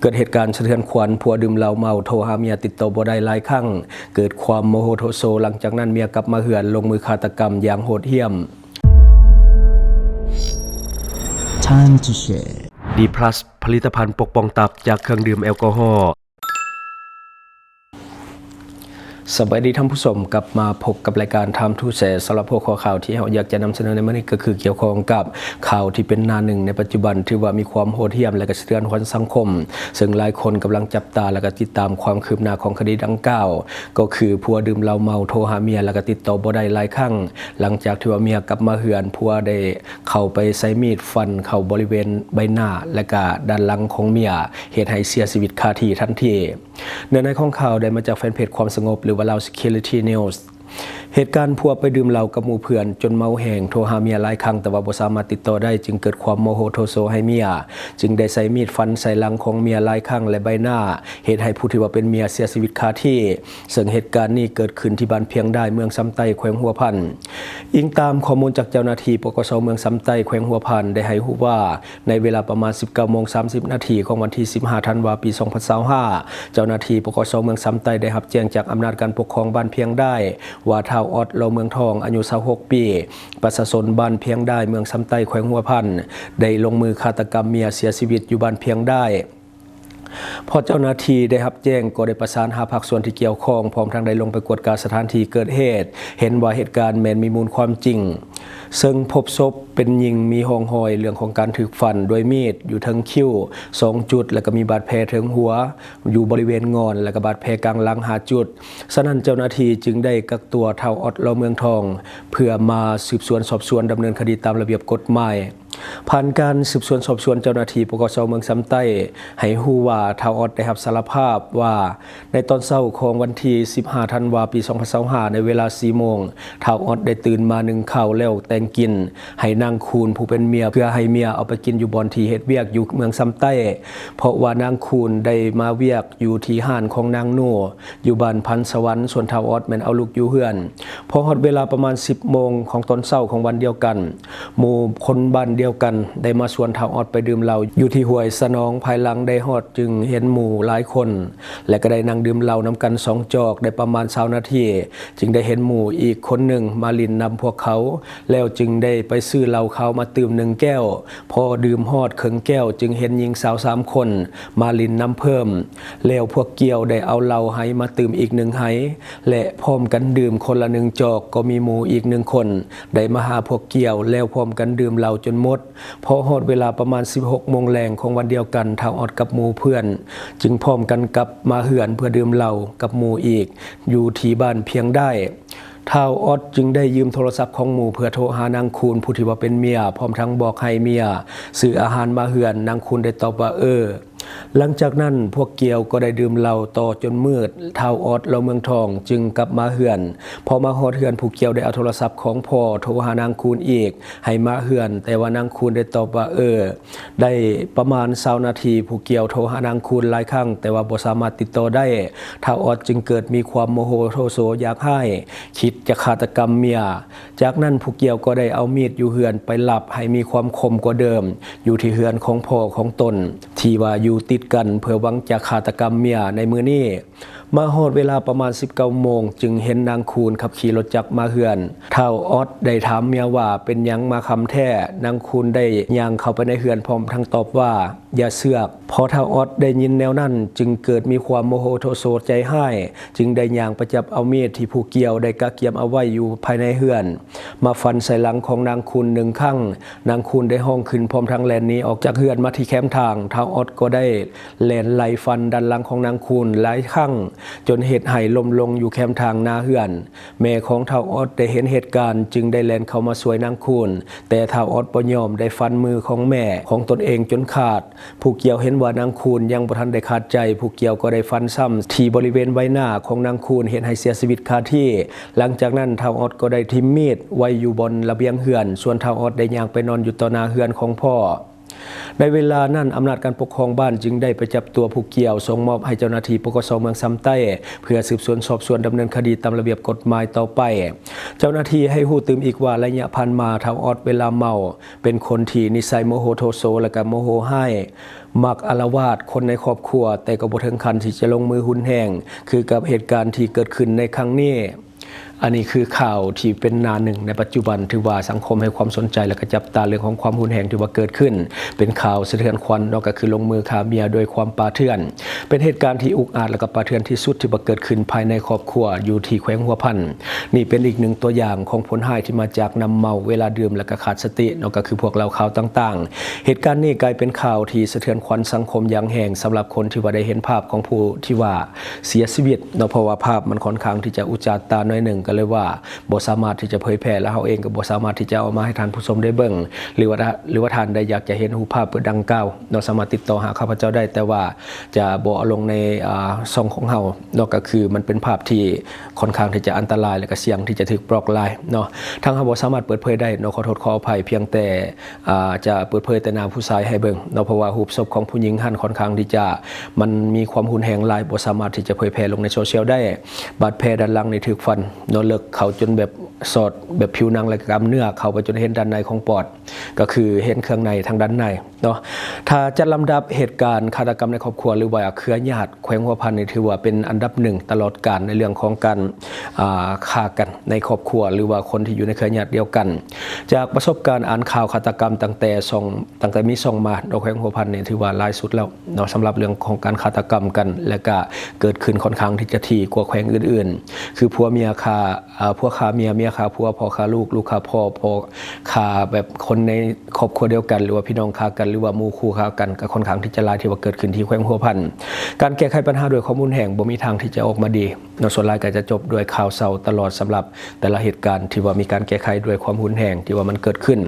เกิดเหตุการณ์สะเทือนขวัญผัวดื่มเหล้าเมาโทรหาเมียติดต่อบ่ได้หลายครั้งเกิดความโมโหโทโซหลังจากนั้นเมียกลับมาเหือนลงมือฆาตกรรมอย่างโหดเหี้ยม Time to share D+ ผลิตภัณฑ์ปกป้องตับจากเครื่องดื่มแอลกอฮอล์สวัสดีท่านผู้ชมกลับมาพบกับรายการ Time to Share สำหรับพวกข่าวที่เราอยากจะนำเสนอในมื้อนี้ก็คือเกี่ยวข้องกับข่าวที่เป็นหน้าหนึ่งในปัจจุบันที่ว่ามีความโหดเหี้ยมและก็สะเทือนขวัญสังคมซึ่งหลายคนกำลังจับตาและก็ติดตามความคืบหน้าของคดีดังกล่าวก็คือผัวดื่มเหล้าเมาโทรหาเมียและก็ติดต่อบ่ได้หลายครั้งหลังจากที่ว่าเมียกลับมาเหือนผัวได้เข้าไปใช้มีดฟันเข้าบริเวณใบหน้าและก็ด้านหลังของเมียเหตุให้เสียชีวิตคาที่ทันทีเนื้อในของข่าวได้มาจากแฟนเพจความสงบหรือว่า Loud Security News เหตุการณ์ผัวไปดื่มเหล้ากับหมู่เพื่อนจนเมาแห้งโทรหาเมียหลายครั้งแต่ว่าบ่สามารถติดต่อได้จึงเกิดความโมโหโทโซให้เมียจึงได้ใช้มีดฟันใส่หลังของเมียหลายครั้งและใบหน้าเหตุให้ผู้ที่ว่าเป็นเมียเสียชีวิตคาที่ซึ่งเหตุการณ์นี้เกิดขึ้นที่บ้านเพียงได้เมืองซ้ำไต้แขวงหัวพันอิงตามข้อมูลจากเจ้าหน้าที่ปกส.เมืองซ้ำไต้แขวงหัวพันได้ให้รู้ว่าในเวลาประมาณ 19:30 นาทีของวันที่ 15 ธันวาคม ปี 2025 เจ้าหน้าที่ปกส.เมืองซ้ำไต้ได้รับแจ้งจากอำนาจการปกครองบ้านเพียงได้ว่าท้าวออดเมืองทองอายุ26 ปีประชาชนบ้านเพียงได้เมืองซ้ำไต้แขวงหัวพันได้ลงมือฆาตกรรมเมียเสียชีวิตอยู่บ้านเพียงได้พอเจ้าหน้าที่ได้รับแจ้งก็ได้ประสานหาภาคส่วนที่เกี่ยวข้องพร้อมทั้งได้ลงไปกวดการสถานที่เกิดเหตุเห็นว่าเหตุการณ์แม้นมีมูลความจริงซึ่งพบศพเป็นหญิงมีร่องรอยเรื่องของการถูกฟันด้วยมีดอยู่ทั้งคิ้ว2จุดแล้วก็มีบาดแผลถึงหัวอยู่บริเวณงอนแล้วก็บาดแผลกลางหลัง5จุดฉะนั้นเจ้าหน้าที่จึงได้กักตัวท้าวออดเมืองทองเพื่อมาสืบสวนสอบสวนดำเนินคดีตามระเบียบกฎหมายผ่านการสืบสวนสอบสวนเจ้าหน้าที่ปกส.เมืองซ้ำไต้ให้รู้ว่าท้าวออดได้รับสารภาพว่าในตอนเช้าของวันที่ 15 ธันวาคม ปี 2025 ในเวลา 4 โมงท้าวออดได้ตื่นมานึ่งข้าวแล้วแต่งกินให้นางคูณผู้เป็นเมียเพื่อให้เมียเอาไปกินอยู่บ่อนที่เฮ็ดเวียกอยู่เมืองซ้ำไต้เพราะว่านางคูณได้มาเวียกอยู่ที่ห้านของนางโน่อยู่บ้านพันสวรรค์ส่วนท้าวออดแม่นเอาลูกอยู่เฮือนพอฮอดเวลาประมาณ 10 โมงของตอนเช้าของวันเดียวกันหมู่คนบ้านเดียวกันได้มาชวนท้าวออดไปดื่มเหล้าอยู่ที่ห้วยสนองภายหลังได้ฮอดจึงเห็นหมู่หลายคนและก็ได้นั่งดื่มเหล้านำกัน2จอกได้ประมาณ20นาทีจึงได้เห็นหมู่อีกคนหนึ่งมาลินนำพวกเขาแล้วจึงได้ไปซื้อเหล้าเขามาดื่ม1แก้วพอดื่มฮอดครึ่งแก้วจึงเห็นหญิงสาว3คนมาลินนำเพิ่มแล้วพวกเกี่ยวได้เอาเหล้าให้มาดื่มอีก1ให้และพร้อมกันดื่มคนละ1จอกก็มีหมู่อีก1คนได้มาหาพวกเกี่ยวแล้วพร้อมกันดื่มเหล้าจนหมดพอฮอดเวลาประมาณ 16 โมงแลงของวันเดียวกันท้าวออดกับหมู่เพื่อนจึงพร้อมกันกลับมาเหือนเพื่อดื่มเหล้ากับหมู่อีกอยู่ที่บ้านเพียงได้ท้าวออดจึงได้ยืมโทรศัพท์ของหมู่เพื่อโทรหานางคูณผู้ที่ว่าเป็นเมียพร้อมทั้งบอกให้เมียซื้ออาหารมาเหือนนางคูณได้ตอบว่าหลังจากนั้นพวกเกี่ยวก็ได้ดื่มเหล้าต่อจนมืดท้าวออดเมืองทองจึงกลับมาเหือนพอมาฮอดเหือนผู้เกี่ยวได้เอาโทรศัพท์ของพ่อโทรหานางคูณอีกให้มาเหือนแต่ว่านางคูณได้ตอบว่าได้ประมาณ20นาทีผู้เกี่ยวโทรหานางคูณหลายครั้งแต่ว่าบ่สามารถติดต่อได้ท้าวออดจึงเกิดมีความโมโหโทโสอยากให้คิดจะฆาตกรรมเมียจากนั้นผู้เกี่ยวก็ได้เอามีดอยู่เหือนไปลับให้มีความคมกว่าเดิมอยู่ที่เหือนของพ่อของตนที่ว่าอยู่ติดกันเพื่อหวังจะฆาตกรรมเมียในมื้อนี้มาฮอดเวลาประมาณ 19 โมงจึงเห็นนางคูณขับขี่รถจักรมาเฮือนท้าวออดได้ถามเมียว่าเป็นหยังมาคำแท้นางคูณได้ย่างเข้าไปในเฮือนพร้อมทั้งตอบว่าอย่าเสือกพอท้าวออดได้ยินแนวนั้นจึงเกิดมีความโมโหโทโสใจให้จึงได้ย่างไปจับเอามีดที่ผู้เกี่ยวได้กะเกียมเอาไว้อยู่ภายในเฮือนมาฟันใส่หลังของนางคูณ1ครั้งนางคูณได้ห้องขึ้นพร้อมทั้งแลนนี้ออกจากเฮือนมาที่แคมป์ทางท้าวออดก็ได้แล่นไล่ฟันด้านหลังของนางคูณหลายครั้งจนเหตุให้ล้มลงอยู่แคมป์ทางหน้าเฮือนแม่ของท้าวออดได้เห็นเหตุการณ์จึงได้แล่นเข้ามาช่วยนางคูณแต่ท้าวออดบ่ยอมได้ฟันมือของแม่ของตนเองจนขาดผู้เกี่ยวเห็นว่านางคูณยังบ่ทันได้ขาดใจผู้เกี่ยวก็ได้ฟันซ้ำที่บริเวณใบหน้าของนางคูณเห็นให้เสียชีวิตคาที่หลังจากนั้นท้าวออดก็ได้ทิ่มมีดไว้อยู่บนระเบียงเฮือนส่วนท้าวออดได้ย่างไปนอนอยู่ต่อหน้าเฮือนของพ่อ ในเวลานั้นอำนาจการปกครองบ้านจึงได้ไปจับตัวผู้เกี่ยวส่งมอบให้เจ้าหน้าที่ปกสเมืองซ้ำใต้เพื่อสืบสวนสอบสวนดำเนินคดีตามระเบียบกฎหมายต่อไปเจ้าหน้าที่ให้ฮู้ตื่มอีกว่าระยะผ่านมาเฒ่าออดเวลาเมาเป็นคนที่นิสัยโมโหโทโสและก็โมโหให้มักอาละวาดคนในครอบครัวแต่ก็บ่ถึงขั้นที่จะลงมือหุนแหงคือกับเหตุการณ์ที่เกิดขึ้นในครั้งนี้อันนี้คือข่าวที่เป็นหน้าหนึ่งในปัจจุบันถือว่าสังคมให้ความสนใจและก็จับตาเรื่องของความหุนแหงที่ว่าเกิดขึ้นเป็นข่าวสะเทือนขวัญนอกจากคือลงมือฆ่าเมียโดยความป่าเถื่อนเป็นเหตุการณ์ที่อุกอาจและก็ป่าเถื่อนที่สุดที่ว่าเกิดขึ้นภายในครอบครัวอยู่ที่แขวงหัวพันนี่เป็นอีกหนึ่งตัวอย่างของผลร้ายที่มาจากน้ำเมาเวลาดื่มและก็ขาดสตินอกจากคือพวกเราข่าวต่างๆเหตุการณ์นี้กลายเป็นข่าวที่สะเทือนขวัญสังคมอย่างแห่งสำหรับคนที่ว่าได้เห็นภาพของผู้ที่ว่าเสียชีวิตเนาะเพราะว่าภาพมันค่อนข้างที่จะอุจจาตาน้อยหนึ่งก็เลยว่าบ่สามารถที่จะเผยแพร่และเฮาเองก็บ่สามารถที่จะเอามาให้ท่านผู้ชมได้เบิ่งหรือว่าท่านได้อยากจะเห็นรูปภาพดังกล่าวเนาะสามารถติดต่อหาข้าพเจ้าได้แต่ว่าจะบ่เอาลงในช่องของเฮาเนาะก็คือมันเป็นภาพที่ค่อนข้างที่จะอันตรายและก็เสี่ยงที่จะถูกบล็อกไลน์เนาะทางเฮาบ่สามารถเปิดเผยได้เนาะขอโทษขออภัยเพียงแต่จะเปิดเผยแต่หน้าผู้ชายให้เบิ่งเนาะเพราะว่ารูปศพของผู้หญิงหั่นค่อนข้างที่จะมันมีความหุนแหงหลายบ่สามารถที่จะเผยแพร่ลงในโซเชียลได้บาดแผลด้านหลังนี่ถูกฟันเนาะเลิกเข้าจนแบบสอดแบบผิวหนังและกล้ามเนื้อเข้าไปจนเห็นด้านในของปอดก็คือเห็นเครื่องในทางด้านในเนาะถ้าจัดลำดับเหตุการณ์ฆาตกรรมในครอบครัวหรือว่าเครือญาติแขวงหัวพันนี่ถือว่าเป็นอันดับหนึ่งตลอดกาลในเรื่องของการฆ่ากันในครอบครัวหรือว่าคนที่อยู่ในเครือญาติเดียวกันจากประสบการณ์อ่านข่าวฆาตกรรมตั้งแต่มีส่งมาแขวงหัวพันนี่ถือว่าหลายสุดแล้วเนาะสำหรับเรื่องของการฆาตกรรมกันและก็เกิดขึ้นค่อนข้างที่จะถี่กว่าแขวงอื่นๆคือผัวเมียฆ่าผัวฆ่าเมียฆ่าผัวพ่อฆ่าลูกฆ่าพ่อฆ่าแบบคนในครอบครัวเดียวกันหรือว่าพี่น้องฆ่ากันหรือว่าหมู่คู่ฆ่ากันก็ค่อนข้างที่จะหลายที่ว่าเกิดขึ้นที่แขวงหัวพันการแก้ไขปัญหาด้วยข้อมูลแห่งบ่มีทางที่จะออกมาดีเนาะส่วนหลายก็จะจบด้วยข่าวเศร้าตลอดสำหรับแต่ละเหตุการณ์ที่ว่ามีการแก้ไขด้วยความหุนแหงที่ว่ามันเกิดขึ้น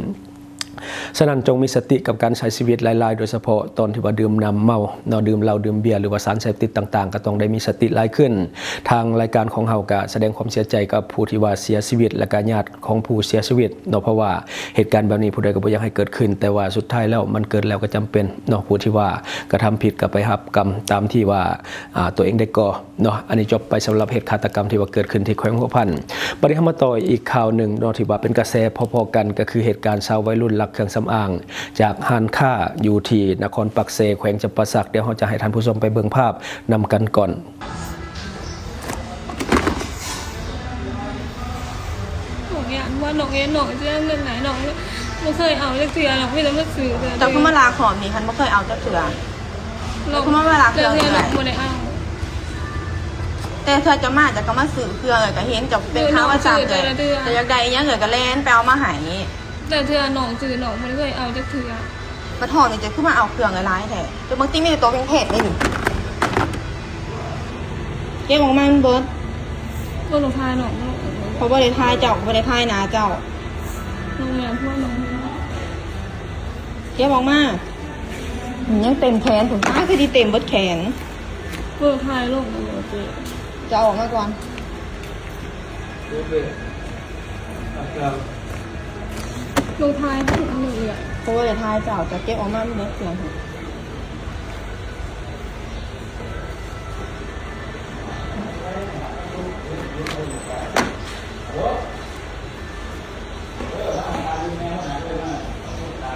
ฉะนั้นจงมีสติกับการใช้ชีวิตหลายๆโดยเฉพาะตอนที่ว่าดื่มน้ำเมาเนาะดื่มเหล้าดื่มเบียร์หรือว่าสารเสพติดต่างๆก็ต้องได้มีสติหลายขึ้นทางรายการของเฮาก็แสดงความเสียใจกับผู้ที่ว่าเสียชีวิตและก็ญาติของผู้เสียชีวิตเนาะเพราะว่าเหตุการณ์แบบนี้ผู้ใดก็บ่อยากให้เกิดขึ้นแต่ว่าสุดท้ายแล้วมันเกิดแล้วก็จำเป็นเนาะผู้ที่ว่ากระทำผิดก็ไปรับกรรมตามที่ว่าตัวเองได้ก่อเนาะอันนี้จบไปสำหรับเหตุฆาตกรรมที่ว่าเกิดขึ้นที่แขวงหัวพันบัดนี้เฮามาต่ออีกข่าวหนึ่งเนาะที่ว่าเป็นกระแสพอๆกันก็คือเหตุการณ์ชาววัยรุ่นลักเครื่องสำอางจากห้านค้าอยู่ที่นครปักเซแขวงจำปาสักเดี๋ยวเราจะให้ท่านผู้ชมไปเบิ่งภาพนำกันก่อนหนูอยากว่าหนูเองหนูจะเงินไหนหนูไม่เคยเอาจะเสียหรอกไม่ได้มาซื้อเลย แต่คุณมาลาขอมนี่คันไม่เคยเอาจะเถื่อ หนู คุณมาลาเครื่อง หนู เลย ไม่ได้เอา แต่เธอจะมาจะก็มาสื่อเครื่องเลยก็เห็นจะเป็นข้าวว่าสั่งเลยแต่อยากได้ยังเกิดก็เล่นไปเอามาหาย แต่เธอหนูซื้อหนูไม่เคยเอาจะเถื่อก ระถองนี่จะขึ้นมาเอาเครื่องอะไรแท้แต่บางทีมีแต่ตัวเพจนี่นี่เกี่ยวของมันเบิร์ด ว่าหนูทายหนู เพราะว่าได้ทายเจ้าเพราะได้ทายนาเจ้า หนูเนี่ยพวกหนู เกี่ยวของมายังเต็มแขนถุงตาคือดีเต็มเบิร์ดแขน เพื่อทายลูกหนูสิ จะเอาออกมาก่อน หนูทายถึงหนูอ่ะ เพราะว่าได้ทายเจ้าจะเก็บออกมาเบิร์ดเครื่องเ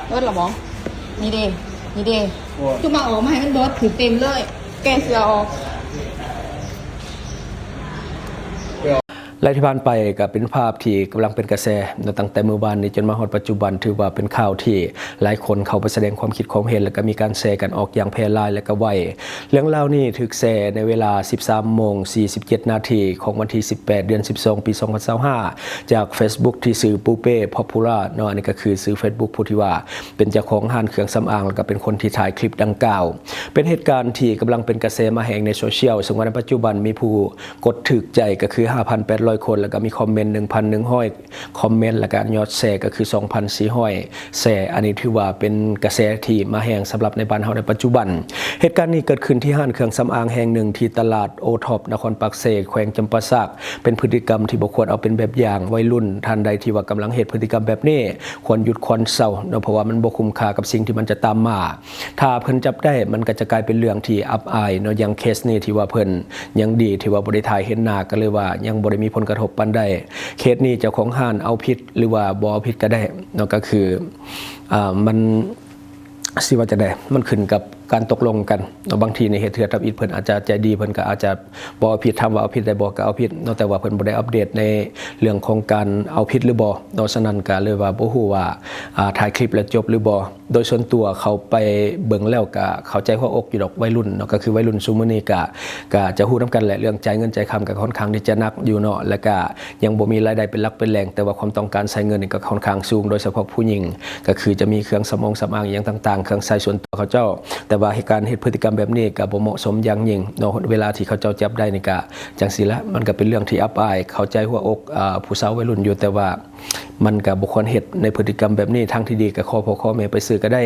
บิร์ดหรอหมอนี่เด้คือมาออกมาให้มันเบิร์ดถือเต็มเลย แกเสือออก และที่ผ่านไปก็เป็นภาพที่กำลังเป็นกระแสตั้งแต่เมื่อวานนี้จนมาฮอดปัจจุบันถือว่าเป็นข่าวที่หลายคนเข้าไปแสดงความคิดความเห็นแล้วก็มีการแชร์กันออกอย่างแพร่หลายและก็ไวเรื่องราวนี้ถูกแชร์ในเวลา 13:47 นาทีของวันที่ 18 เดือน 12 ปี 2025จาก Facebook ที่สื่อปูเป้พอพูล่าเนาะนี่ก็คือสื่อ Facebook ผู้ที่ว่าเป็นเจ้าของห้างเครื่องสำอางแล้วก็เป็นคนที่ถ่ายคลิปดังกล่าวเป็นเหตุการณ์ที่กำลังเป็นกระแสมาแห่งในโซเชียลซึ่งว่าในปัจจุบันมีผู้กดถูกใจก็คือ 5,800 200 คนแล้วก็มีคอมเมนต์ 1,100 คอมเมนต์แล้วก็ยอดแชร์ก็คือ 2,400 แชร์อันนี้ถือว่าเป็นกระแสที่มาแห้งสำหรับในบ้านเฮาในปัจจุบันเหตุการณ์นี้เกิดขึ้นที่ห้างเครื่องสำอางแห่งหนึ่งที่ตลาดโอท็อปนครปักเซแขวงจำปาสักเป็นพฤติกรรมที่บ่ควรเอาเป็นแบบอย่างวัยรุ่นท่านใดที่ว่ากำลังเฮ็ดพฤติกรรมแบบนี้ควรหยุดควรเศร้าเนาะเพราะว่ามันบ่คุ้มค่ากับสิ่งที่มันจะตามมาถ้าเพิ่นจับได้มันก็จะกลายเป็นเรื่องที่อับอายเนาะอย่างเคสนี้ที่ว่าเพิ่นยังดีที่ว่าบ่ได้ถ่ายเห็นหน้าก็เลยว่ายังบ่ได้มีผลกระทบปานใดเคสนี้เจ้าของห้างเอาผิดหรือว่าบ่เอาผิดก็ได้เนาะก็คือมันสิว่าจะได้มันขึ้นกับการตกลงกันบางทีในเหตุเถื่อนทับอิดเพิ่นอาจจะใจดีเพิ่นก็อาจจะบ่เอาผิดทำว่าเอาผิดได้บ่ก็เอาผิดแต่ว่าเพิ่นบ่ได้อัปเดตในเรื่องของการเอาผิดหรือบ่ดังนั้นก็เลยว่าบ่ฮู้ว่าถ่ายคลิปแล้วจบหรือบ่โดยส่วนตัวเขาไปเบิ่งแล้วก็เข้าใจหัวอกอยู่ดอกวัยรุ่นเนาะก็คือวัยรุ่นซุมื้อนี้ก็จะฮู้นํกันแหละเรื่องจ่ายเงินจ่ายคำก็ค่อนข้างที่จะหนักอยู่เนาะแล้วก็ยังบ่มีรายได้เป็นหลักเป็นแหล่งแต่ว่าความต้องการใช้เงินนี่ก็ค่อนข้างสูงโดยเฉพาะผู้หญิงก็คือจะมีเครื่องสำอางอย่างต่างๆเครื่องใช้ส่วนตัวเขาเจ้าแต่ว่าเหตุการณ์พฤติกรรมแบบนี้ก็บ่เหมาะสมอย่างยิ่งเนาะเวลาที่เขาเจ้าจับได้นี่ก็จังซี่ละมันก็เป็นเรื่องที่อับอายเข้าใจหัวอกผู้สาววัยรุ่นอยู่แต่ว่ามันก็บ่ควรเฮ็ดในพฤติกรรมแบบนี้ทางที่ดีก็ขอพ่อขอแม่ไปซื้อก็ได้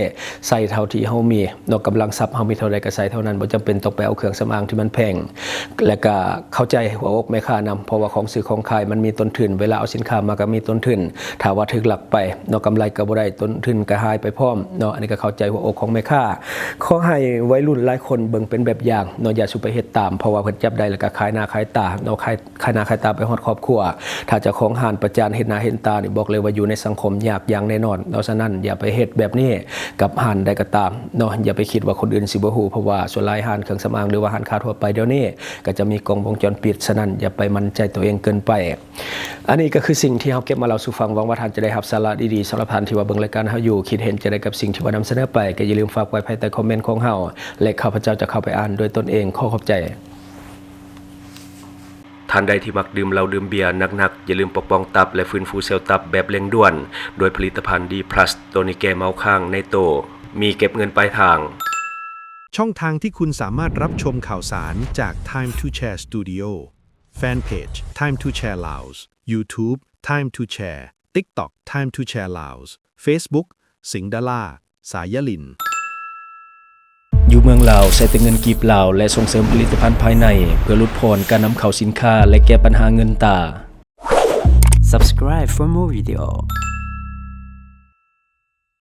ใส่เท่าที่เฮามีเนาะกำลังทรัพย์เฮามีเท่าใดก็ใส่เท่านั้นบ่จำเป็นต้องไปเอาเครื่องสำอางที่มันแพงและก็เข้าใจหัวอกแม่ค้านำเพราะว่าของซื้อของขายมันมีต้นทุนเวลาเอาสินค้ามาก็มีต้นทุนถ้าว่าถึกหลักไปเนาะกำไรก็บ่ได้ต้นทุนก็หายไปพร้อมเนาะอันนี้ก็เข้าใจหัวอกของแม่ค้าขอให้วัยรุ่นหลายคนเบิ่งเป็นแบบอย่างเนาะอย่าสุไปเฮ็ดตามเพราะว่าเพิ่นจับได้แล้วก็ขายหน้าขายตาเนาะขายหน้าขายตาไปฮอดครอบครัวถ้าเจ้าของห้างประจานเฮ็ดหน้าเฮ็ดตานี่บอกเลยว่าอยู่ในสังคมยากอย่างแน่นอนเพราะฉะนั้นอย่าไปเฮ็ดแบบนี้กับห้างใดก็ตามเนาะอย่าไปคิดว่าคนอื่นสิบ่ฮู้เพราะว่าส่วนหลายห้างเครื่องสำอางหรือว่าห้างค้าทั่วไปเดี๋ยวนี้ก็จะมีกล้องวงจรปิดฉะนั้นอย่าไปมั่นใจตัวเองเกินไปอันนี้ก็คือสิ่งที่เฮาเก็บมาเล่าสู่ฟังหวังว่าท่านจะได้รับสาระดีๆสำหรับท่านที่ว่าเบิ่งรายการเฮาอยู่คิดเห็นจะได้กับสิ่งที่ว่านำเสนอไปก็อย่าลืมฝากไว้ภายใต้คอมเมนต์ของเฮาและข้าพเจ้าจะเข้าไปอ่านโดยตนเองขอขอบใจท่านใดที่มักดื่มเหล้าดื่มเบียร์หนักๆอย่าลืมปกป้องตับและฟื้นฟูเซลล์ตับแบบเร่งด่วนโดยผลิตภัณฑ์ดีพลัสตัวนี้แก้เมาค้างในโตมีเก็บเงินปลายทางช่องทางที่คุณสามารถรับชมข่าวสารจาก Time to Share Studio Fanpage Time to Share Laos YouTube Time to Share TikTok Time to Share Laos Facebook สิงห์ดาราสายลินอยู่เมืองลาวใช้แต่เงินกีบลาวและส่งเสริมผลิตภัณฑ์ภายในเพื่อลดพรการนำเข้าสินค้าและแก้ปัญหาเงินตา Subscribe for more video.